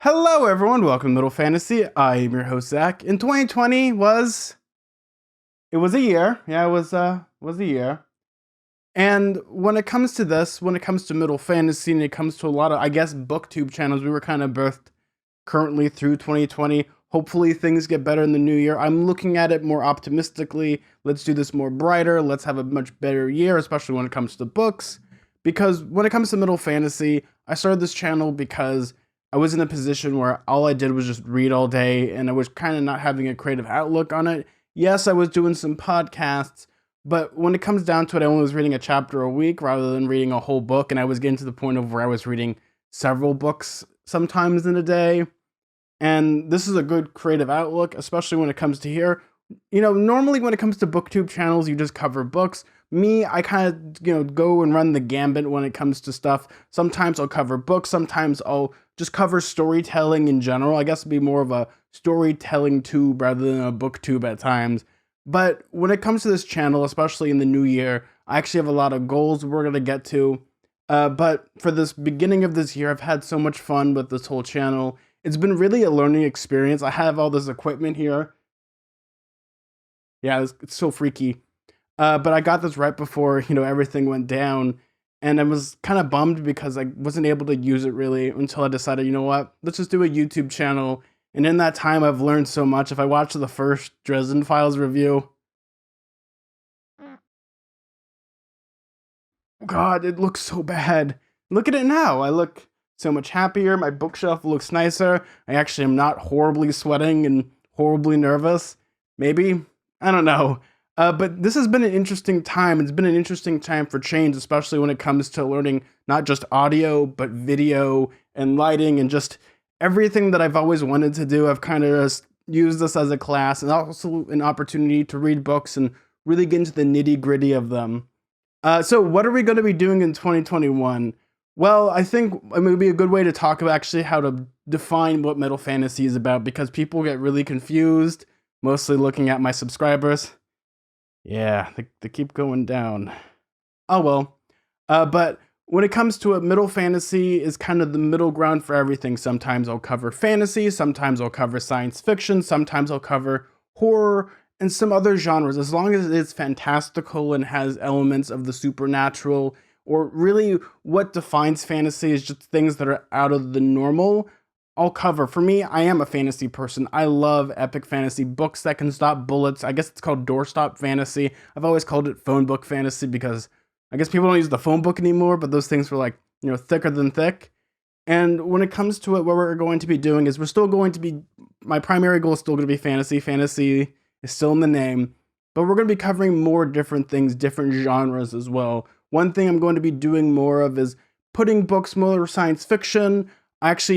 Hello, everyone. Welcome to Middle Fantasy. I am your host Zach. In 2020 it was a year. Yeah, it was a year. And when it comes to this, when it comes to Middle Fantasy, and it comes to a lot of, I guess, booktube channels, we were kind of birthed currently through 2020. Hopefully, things get better in the new year. I'm looking at it more optimistically. Let's do this more brighter. Let's have a much better year, especially when it comes to books. Because when it comes to Middle Fantasy, I started this channel because I was in a position where all I did was just read all day and I was kind of not having a creative outlook on it. Yes, I was doing some podcasts, but when it comes down to it, I only was reading a chapter a week rather than reading a whole book. And I was getting to the point of where I was reading several books sometimes in a day. And this is a good creative outlook, especially when it comes to here. Normally when it comes to booktube channels, you just cover books. Me, I kind of, go and run the gambit when it comes to stuff. Sometimes I'll cover books, sometimes I'll just cover storytelling in general. I guess it'd be more of a storytelling tube rather than a booktube at times. But when it comes to this channel, especially in the new year, I actually have a lot of goals we're going to get to. But for this beginning of this year, I've had so much fun with this whole channel. It's been really a learning experience. I have all this equipment here. Yeah, it's so freaky. But I got this right before, everything went down. And I was kind of bummed because I wasn't able to use it really until I decided, you know what, let's just do a YouTube channel. And in that time, I've learned so much. If I watch the first Dresden Files review, God, it looks so bad. Look at it now. I look so much happier. My bookshelf looks nicer. I actually am not horribly sweating and horribly nervous. Maybe. I don't know. But this has been an interesting time. It's been an interesting time for change, especially when it comes to learning not just audio, but video and lighting and just everything that I've always wanted to do. I've kind of just used this as a class and also an opportunity to read books and really get into the nitty gritty of them. So what are we going to be doing in 2021? Well, I think it would be a good way to talk about actually how to define what Middle Fantasy is about because people get really confused, mostly looking at my subscribers. Yeah, they keep going down. Oh well. But when it comes to it, Middle Fantasy is kind of the middle ground for everything. Sometimes I'll cover fantasy, sometimes I'll cover science fiction, sometimes I'll cover horror, and some other genres. As long as it's fantastical and has elements of the supernatural, or really what defines fantasy is just things that are out of the normal, I'll cover. For me, I am a fantasy person. I love epic fantasy books that can stop bullets. I guess it's called doorstop fantasy. I've always called it phone book fantasy because I guess people don't use the phone book anymore, but those things were like, thicker than thick. And when it comes to it, what we're going to be doing is my primary goal is still going to be fantasy. Fantasy is still in the name, but we're going to be covering more different things, different genres as well. One thing I'm going to be doing more of is putting books more science fiction. Actually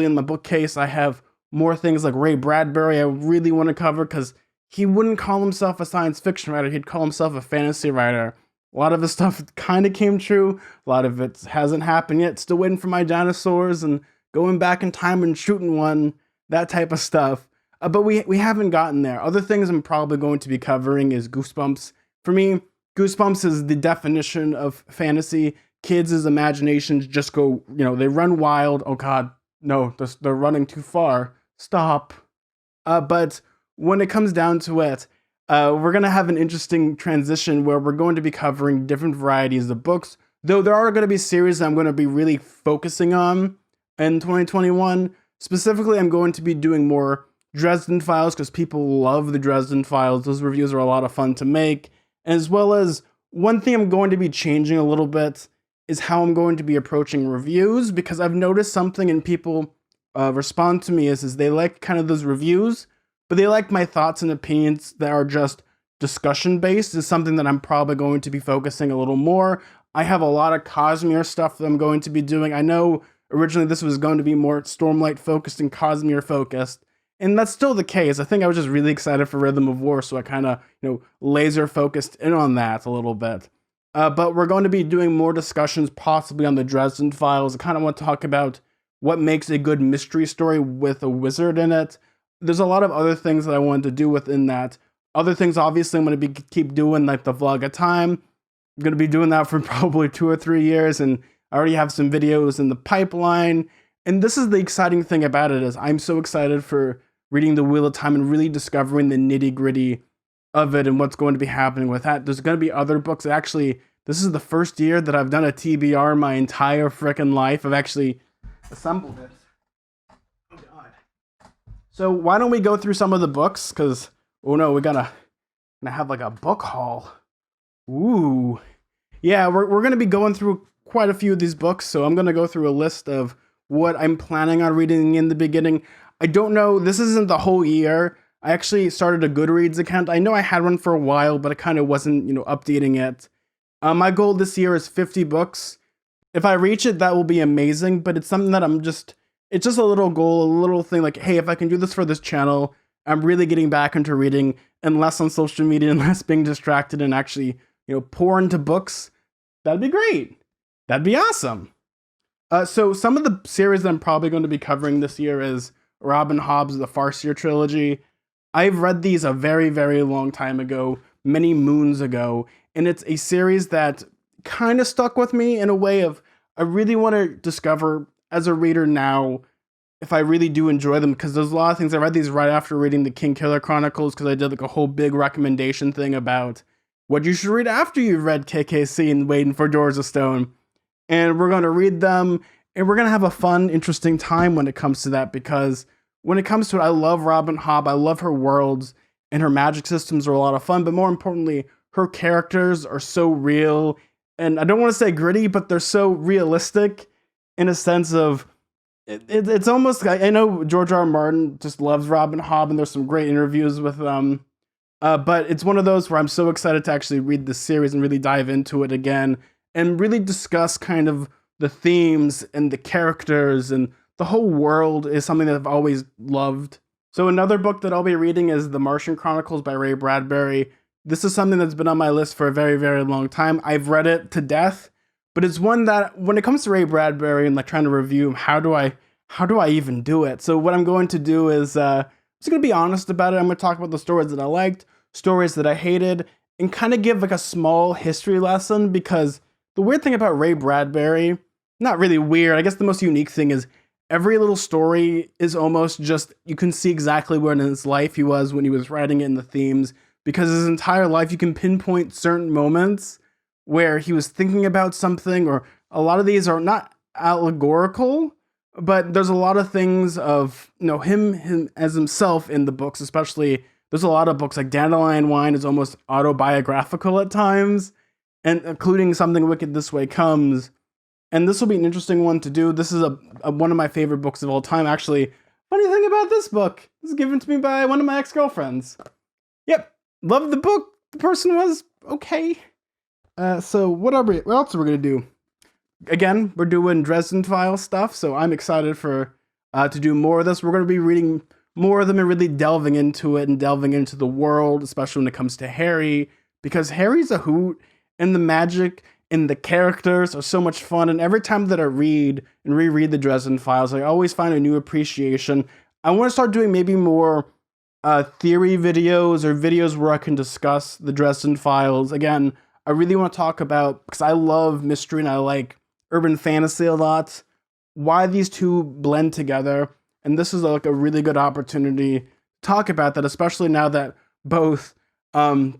in my bookcase, I have more things like Ray Bradbury I really want to cover because he wouldn't call himself a science fiction writer. He'd call himself a fantasy writer. A lot of his stuff kind of came true. A lot of it hasn't happened yet. Still waiting for my dinosaurs and going back in time and shooting one, that type of stuff. But we haven't gotten there. Other things I'm probably going to be covering is Goosebumps. For me, Goosebumps is the definition of fantasy. Kids' imaginations just go, they run wild. Oh God, no, they're running too far. Stop. But when it comes down to it, we're going to have an interesting transition where we're going to be covering different varieties of books. Though there are going to be series I'm going to be really focusing on in 2021. Specifically, I'm going to be doing more Dresden Files because people love the Dresden Files. Those reviews are a lot of fun to make. As well as one thing I'm going to be changing a little bit is how I'm going to be approaching reviews because I've noticed something and people respond to me is they like kind of those reviews, but they like my thoughts and opinions that are just discussion based is something that I'm probably going to be focusing a little more. I have a lot of Cosmere stuff that I'm going to be doing. I know originally this was going to be more Stormlight focused and Cosmere focused, and that's still the case. I think I was just really excited for Rhythm of War, so I kind of, laser focused in on that a little bit. But we're going to be doing more discussions possibly on the Dresden Files. I kind of want to talk about what makes a good mystery story with a wizard in it. There's a lot of other things that I wanted to do within that. Other things, obviously, I'm going to keep doing, like the Vlog of Time. I'm going to be doing that for probably 2 or 3 years, and I already have some videos in the pipeline. And this is the exciting thing about it is I'm so excited for reading The Wheel of Time and really discovering the nitty gritty of it and what's going to be happening with that. There's going to be other books. Actually, this is the first year that I've done a TBR in my entire freaking life. I've actually assembled it. Oh God. So why don't we go through some of the books? Because, oh no, we're gonna have like a book haul. Ooh. Yeah, we're going to be going through quite a few of these books. So I'm going to go through a list of what I'm planning on reading in the beginning. I don't know, this isn't the whole year. I actually started a Goodreads account. I know I had one for a while, but I kind of wasn't, updating it. My goal this year is 50 books. If I reach it, that will be amazing, but it's something that it's just a little goal, a little thing like, hey, if I can do this for this channel, I'm really getting back into reading and less on social media and less being distracted and actually, pour into books. That'd be great. That'd be awesome. So some of the series that I'm probably going to be covering this year is Robin Hobb's The Farseer Trilogy. I've read these a very, very long time ago, many moons ago, and it's a series that kind of stuck with me in a way of I really want to discover as a reader now if I really do enjoy them, because there's a lot of things. I read these right after reading the Kingkiller Chronicles because I did like a whole big recommendation thing about what you should read after you've read KKC and Waiting for Doors of Stone. And we're going to read them, and we're going to have a fun, interesting time when it comes to that, because when it comes to it, I love Robin Hobb. I love her worlds, and her magic systems are a lot of fun, but more importantly, her characters are so real, and I don't want to say gritty, but they're so realistic in a sense of, it's almost, I know George R. R. Martin just loves Robin Hobb, and there's some great interviews with them, but it's one of those where I'm so excited to actually read the series and really dive into it again, and really discuss kind of the themes and the characters, and the whole world is something that I've always loved. So another book that I'll be reading is The Martian Chronicles by Ray Bradbury. This is something that's been on my list for a very, very long time. I've read it to death, but it's one that when it comes to Ray Bradbury and like trying to review him, how do I even do it? So what I'm going to do is I'm just going to be honest about it. I'm going to talk about the stories that I liked, stories that I hated, and kind of give like a small history lesson, because the weird thing about Ray Bradbury, not really weird, I guess the most unique thing is every little story is almost just, you can see exactly where in his life he was when he was writing it in the themes, because his entire life you can pinpoint certain moments where he was thinking about something, or a lot of these are not allegorical, but there's a lot of things of, him as himself in the books, especially, there's a lot of books like Dandelion Wine is almost autobiographical at times, and including Something Wicked This Way Comes. And this will be an interesting one to do. This is one of my favorite books of all time. Actually, funny thing about this book, this was given to me by one of my ex-girlfriends. Yep, loved the book. The person was okay. So what else are we going to do? Again, we're doing Dresden Files stuff, so I'm excited for to do more of this. We're going to be reading more of them and really delving into it and delving into the world, especially when it comes to Harry, because Harry's a hoot, and the magic and the characters are so much fun. And every time that I read and reread the Dresden Files, I always find a new appreciation. I want to start doing maybe more theory videos or videos where I can discuss the Dresden Files. Again, I really want to talk about, because I love mystery and I like urban fantasy a lot, why these two blend together. And this is like a really good opportunity to talk about that, especially now that both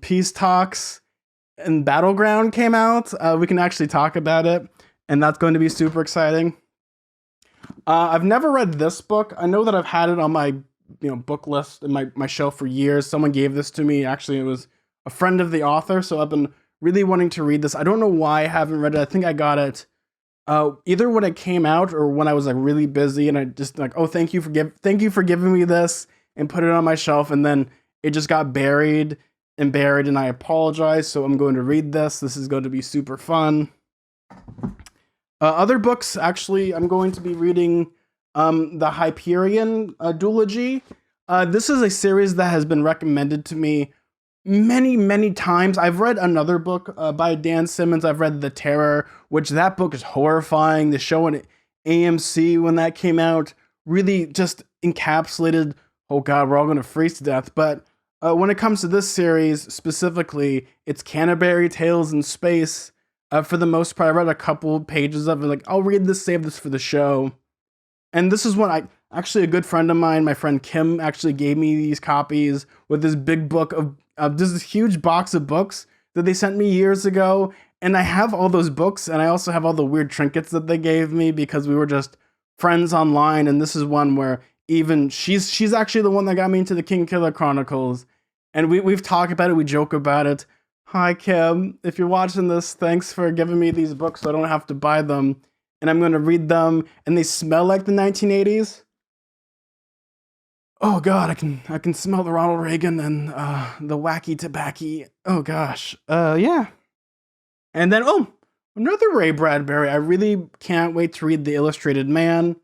Peace Talks and Battleground came out. We can actually talk about it, and that's going to be super exciting. I've never read this book. I know that I've had it on my book list in my shelf for years. Someone gave this to me. Actually, it was a friend of the author, so I've been really wanting to read this. I don't know why I haven't read it. I think I got it either when it came out or when I was like really busy, and I just like, oh, thank you for giving me this, and put it on my shelf, and then it just got buried, and I apologize. So I'm going to read this. This is going to be super fun. Other books, actually, I'm going to be reading the Hyperion duology. This is a series that has been recommended to me many, many times. I've read another book by Dan Simmons. I've read The Terror, which that book is horrifying. The show on AMC when that came out really just encapsulated, oh God, we're all going to freeze to death. But when it comes to this series specifically, it's Canterbury Tales in Space. For the most part, I read a couple pages of it, like, I'll read this, save this for the show. And this is one actually a good friend of mine, my friend Kim, actually gave me these copies with this big book of this huge box of books that they sent me years ago. And I have all those books, and I also have all the weird trinkets that they gave me because we were just friends online. And this is one where even she's actually the one that got me into the Kingkiller Chronicles. And we've talked about it, we joke about it. Hi Kim, if you're watching this, thanks for giving me these books so I don't have to buy them. And I'm gonna read them, and they smell like the 1980s. Oh god, I can smell the Ronald Reagan and the wacky tobacco. Oh gosh. Yeah. And then another Ray Bradbury. I really can't wait to read The Illustrated Man.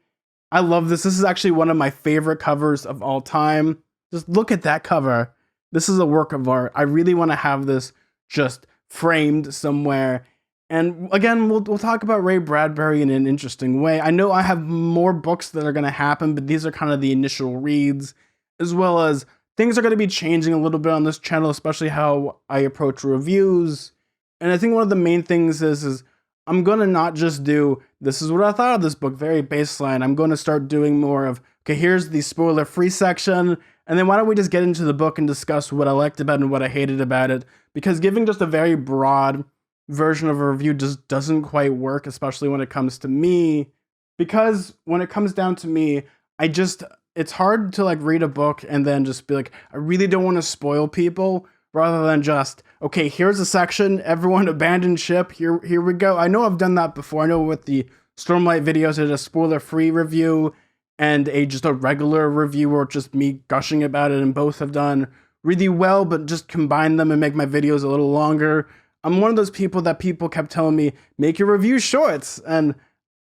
I love this. This is actually one of my favorite covers of all time. Just look at that cover. This is a work of art. I really want to have this just framed somewhere. And again, we'll talk about Ray Bradbury in an interesting way. I know I have more books that are going to happen, but these are kind of the initial reads, as well as things are going to be changing a little bit on this channel, especially how I approach reviews. And I think one of the main things is I'm going to not just do, this is what I thought of this book, very baseline. I'm going to start doing more of, okay, here's the spoiler-free section, and then why don't we just get into the book and discuss what I liked about it and what I hated about it? Because giving just a very broad version of a review just doesn't quite work, especially when it comes to me. Because when it comes down to me, it's hard to like read a book and then just be like, I really don't want to spoil people, rather than just, okay, here's a section, everyone abandon ship, here we go. I know I've done that before. I know with the Stormlight videos, I did a spoiler-free review and just a regular review or just me gushing about it, and both have done really well, but just combine them and make my videos a little longer. I'm one of those people that people kept telling me, make your reviews shorts. And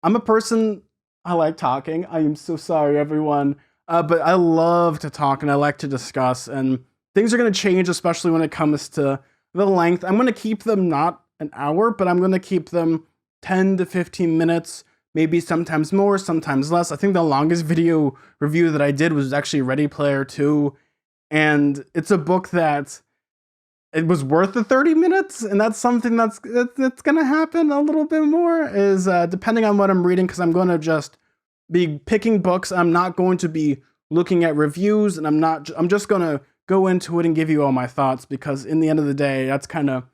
I'm a person, I like talking. I am so sorry, everyone. But I love to talk and I like to discuss. And things are going to change, especially when it comes to the length. I'm going to keep them not an hour, but I'm going to keep them 10 to 15 minutes, maybe sometimes more, sometimes less. I think the longest video review that I did was actually Ready Player 2. And it's a book that it was worth the 30 minutes, and that's something that's gonna happen a little bit more, is depending on what I'm reading, because I'm gonna just be picking books. I'm not going to be looking at reviews, and I'm just gonna go into it and give you all my thoughts, because in the end of the day, that's kind of,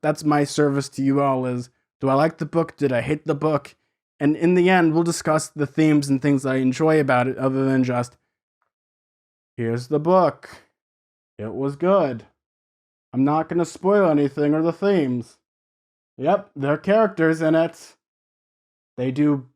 that's my service to you all, is, do I like the book? Did I hate the book? And in the end, we'll discuss the themes and things that I enjoy about it, other than just, here's the book, it was good. I'm not going to spoil anything or the themes. Yep, there are characters in it. They do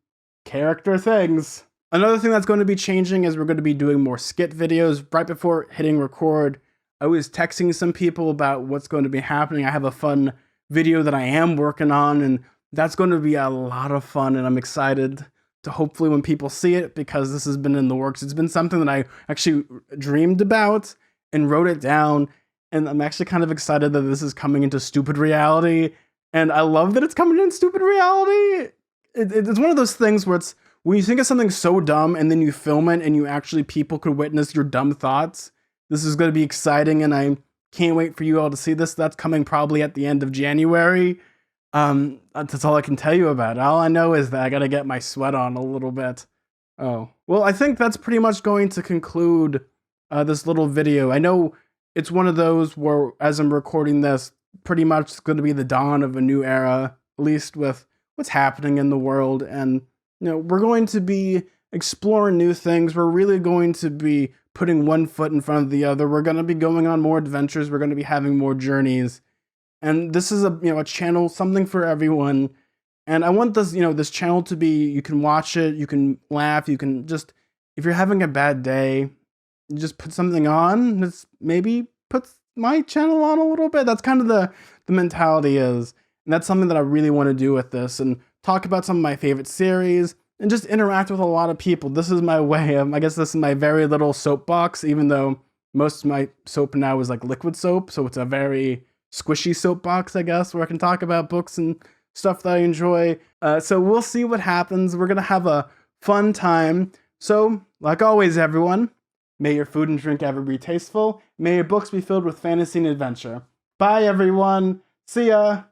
character things. Another thing that's going to be changing is we're going to be doing more skit videos. Right before hitting record, I was texting some people about what's going to be happening. I have a fun video that I am working on, and that's going to be a lot of fun, and I'm excited to hopefully when people see it, because this has been in the works. It's been something that I actually dreamed about and wrote it down. And I'm actually kind of excited that this is coming into stupid reality. And I love that it's coming in stupid reality. It's one of those things where it's, when you think of something so dumb and then you film it and people could witness your dumb thoughts, this is going to be exciting, and I can't wait for you all to see this. That's coming probably at the end of January. That's all I can tell you about it. All I know is that I got to get my sweat on a little bit. Oh, well, I think that's pretty much going to conclude this little video. I know it's one of those where, as I'm recording this, pretty much it's going to be the dawn of a new era, at least with what's happening in the world. And, we're going to be exploring new things. We're really going to be putting one foot in front of the other. We're going to be going on more adventures. We're going to be having more journeys. And this is a channel, something for everyone. And I want this, this channel to be, you can watch it, you can laugh, you can just, if you're having a bad day, you just put something on, just maybe put my channel on a little bit. That's kind of the mentality is. And that's something that I really want to do with this, and talk about some of my favorite series and just interact with a lot of people. This is my way of, I guess this is my very little soapbox, even though most of my soap now is like liquid soap. So it's a very squishy soapbox, I guess, where I can talk about books and stuff that I enjoy. So we'll see what happens. We're going to have a fun time. So, like always, everyone, may your food and drink ever be tasteful. May your books be filled with fantasy and adventure. Bye, everyone. See ya.